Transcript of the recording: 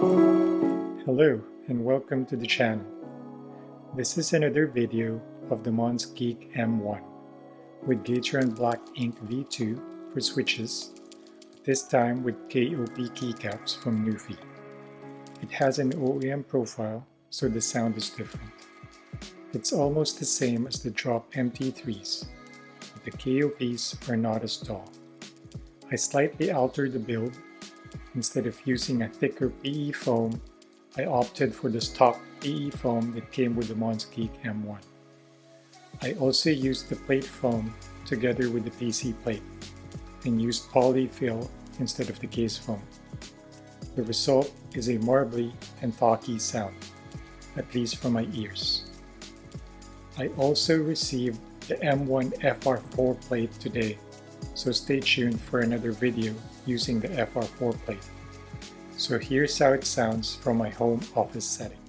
Hello and welcome to the channel. This is another video of the Monsgeek M1 with Gateron Black Inc V2 for switches, this time with KOP keycaps from Nuphy. It has an OEM profile, so the sound is different. It's almost the same as the drop MT3s, but the KOPs are not as tall. I slightly altered the build. Instead of using a thicker PE foam, I opted for the stock PE foam that came with the Monsgeek M1. I also used the plate foam together with the PC plate and used polyfill instead of the case foam. The result is a marbly and Thocky sound, at least for my ears. I also received the M1 FR4 plate today, so stay tuned for another video using the FR4 plate. So here's how it sounds from my home office setting.